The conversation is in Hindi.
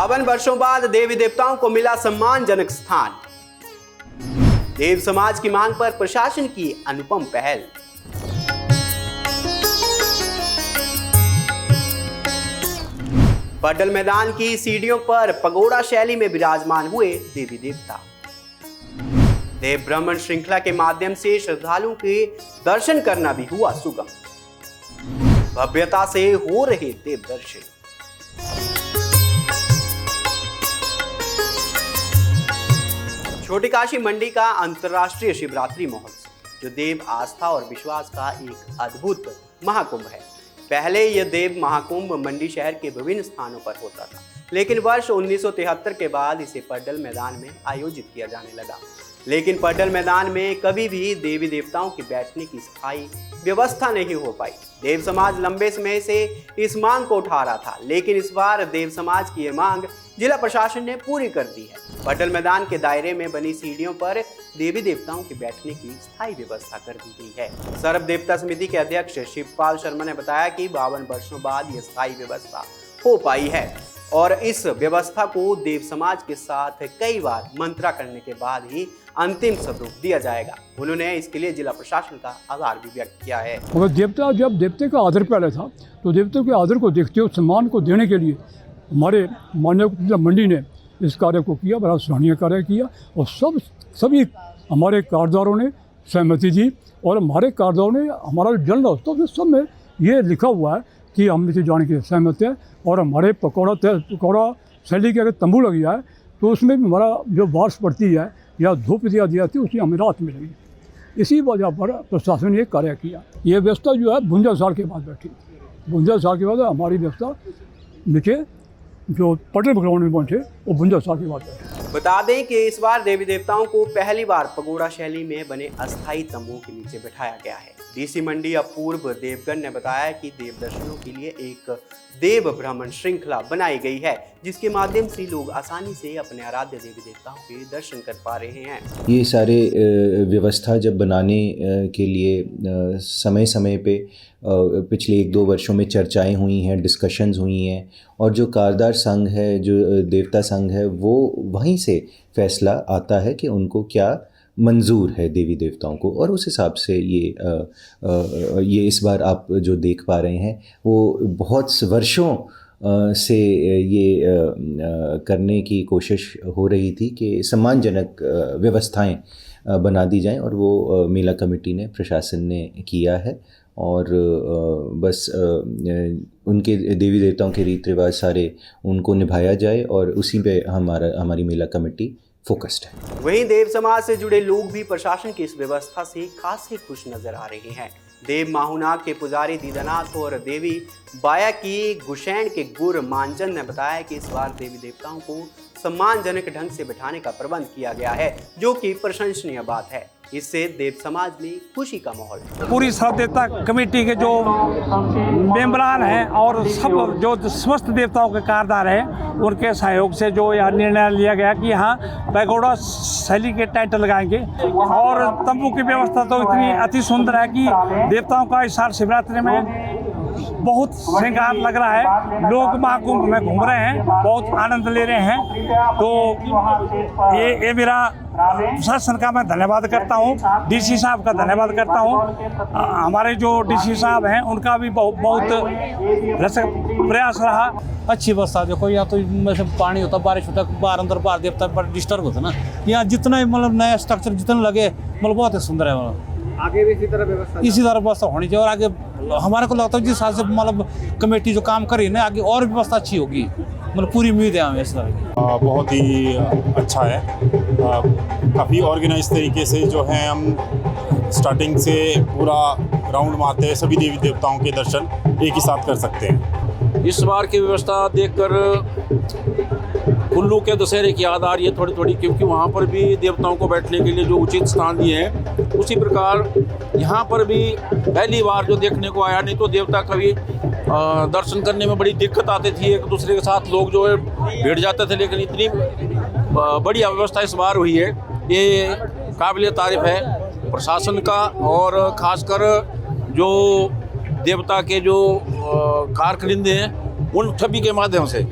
52 वर्षों बाद देवी देवताओं को मिला सम्मानजनक स्थान। देव समाज की मांग पर प्रशासन की अनुपम पहल। पड्डल मैदान की सीढ़ियों पर पगोड़ा शैली में विराजमान हुए देवी देवता। देव ब्राह्मण श्रृंखला के माध्यम से श्रद्धालुओं के दर्शन करना भी हुआ सुगम। भव्यता से हो रहे देव दर्शन। छोटी काशी मंडी का अंतर्राष्ट्रीय शिवरात्रि महोत्सव, जो देव आस्था और विश्वास का एक अद्भुत महाकुंभ है। पहले यह देव महाकुंभ मंडी शहर के विभिन्न स्थानों पर होता था, लेकिन वर्ष 1973 के बाद इसे पड्डल मैदान में आयोजित किया जाने लगा। लेकिन पड्डल मैदान में कभी भी देवी देवताओं के बैठने की स्थायी व्यवस्था नहीं हो पाई। देव समाज लंबे समय से इस मांग को उठा रहा था, लेकिन इस बार देव समाज की यह मांग जिला प्रशासन ने पूरी कर दी है। पड्डल मैदान के दायरे में बनी सीढ़ियों पर देवी देवताओं के बैठने की स्थायी व्यवस्था कर दी गई है। सर्व देवता समिति के अध्यक्ष शिवपाल शर्मा ने बताया कि 52 वर्षों बाद यह स्थायी व्यवस्था हो पाई है और इस व्यवस्था को देव समाज के साथ कई बार मंत्रा करने के बाद ही अंतिम स्वरूप दिया जाएगा। उन्होंने इसके लिए जिला प्रशासन का आभार भी व्यक्त किया है। जब देवते का आदर पहले था, तो देवते के आदर को देखते हुए सम्मान को देने के लिए हमारे माननीय मंडी ने इस कार्य को किया, बड़ा सराहनीय कार्य किया और सभी हमारे कार्यदारों ने सहमति दी और हमारे कार्यदारों ने हमारा जन उत्सव सब में ये लिखा हुआ है कि हम इसे जाने की सहमत है। और हमारे पकौड़ा शैली के अगर तंबू लग जाए तो उसमें भी हमारा जो वार्ष पड़ती है या धूप दिया जाती है, उसकी हमें राहत मिलेगी। इसी वजह पर प्रशासन ने कार्य किया। ये व्यवस्था जो है 52 साल के बाद बैठी। 52 साल के बाद हमारी व्यवस्था नीचे जो पड्डल ग्राउंड में पहुंचे वो 52 साल के बाद बैठे। बता दें कि इस बार देवी देवताओं को पहली बार पगोड़ा शैली में बने अस्थायी तंबू के नीचे बिठाया गया है। डीसी मंडी अपूर्व देवगन ने बताया कि देव दर्शनों के लिए एक देव ब्राह्मण श्रृंखला बनाई गई है, जिसके माध्यम से लोग आसानी से अपने आराध्य देवी देवताओं के दर्शन कर पा रहे हैं। ये सारे व्यवस्था जब बनाने के लिए समय समय पे पिछले 1-2 वर्षों में चर्चाएं हुई हैं, डिस्कशंस हुई हैं और जो कारदार संघ है, जो देवता संघ है, वो वहीं से फैसला आता है कि उनको क्या मंजूर है देवी देवताओं को। और उस हिसाब से ये इस बार आप जो देख पा रहे हैं वो बहुत वर्षों से ये करने की कोशिश हो रही थी कि सम्मानजनक व्यवस्थाएं बना दी जाएं और वो मेला कमेटी ने, प्रशासन ने किया है। और बस उनके देवी देवताओं के रीति रिवाज सारे उनको निभाया जाए और उसी पे हमारी मेला कमेटी फोकस्ड है। वहीं देव समाज से जुड़े लोग भी प्रशासन की इस व्यवस्था से खासे खुश नजर आ रहे हैं। देव माहुनाग के पुजारी दीदानाथ और देवी बाया की गुशैन के गुर मानचंद ने बताया कि इस बार देवी देवताओं को सम्मानजनक ढंग से बिठाने का प्रबंध किया गया है, जो कि प्रशंसनीय बात है। इससे देव समाज में खुशी का माहौल है। पूरी सर्व देवता कमेटी के जो मेंबरान हैं और सब जो समस्त देवताओं के कारदार हैं, उनके सहयोग से जो यह निर्णय लिया गया कि यहाँ पैगोडा शैली के टेंट लगाएंगे। और तंबू की व्यवस्था तो इतनी अति सुंदर है कि देवताओं का इस साल शिवरात्रि में बहुत श्रृंगार लग रहा है। लोग महाकुंभ में घूम रहे हैं, बहुत आनंद ले रहे हैं। तो ये मेरा प्रशासन का मैं धन्यवाद करता हूँ, डीसी साहब का धन्यवाद करता हूँ। हमारे जो डीसी साहब हैं उनका भी बहुत प्रयास रहा। अच्छी व्यवस्था। देखो यहाँ तो मतलब पानी होता, बारिश होता, बाहर अंदर बाहर देवता पर डिस्टर्ब होता ना। यहाँ जितना मतलब नया स्ट्रक्चर जितना लगे मतलब बहुत ही सुंदर है। मतलब आगे भी इसी तरह व्यवस्था होनी चाहिए और आगे हमारे को लगता है जिस हिसाब से मतलब कमेटी जो काम कर रही है ना, आगे और व्यवस्था अच्छी होगी। मतलब पूरी उम्मीद है हमें इस तरह की। बहुत ही अच्छा है। काफ़ी ऑर्गेनाइज तरीके से जो है हम स्टार्टिंग से पूरा राउंड मारते हैं, सभी देवी देवताओं के दर्शन एक ही साथ कर सकते हैं। इस बार की व्यवस्था देखकर कुल्लू के दशहरे की याद आ रही है थोड़ी, क्योंकि वहाँ पर भी देवताओं को बैठने के लिए जो उचित स्थान दिए हैं, उसी प्रकार यहाँ पर भी पहली बार जो देखने को आया। नहीं तो देवता कभी दर्शन करने में बड़ी दिक्कत आती थी, एक दूसरे के साथ लोग जो है भिड़ जाते थे, लेकिन इतनी बढ़िया व्यवस्था इस बार हुई है, ये काबिल तारीफ है प्रशासन का और ख़ासकर जो देवता के जो कारकरिंदे हैं उन सभी के माध्यम से।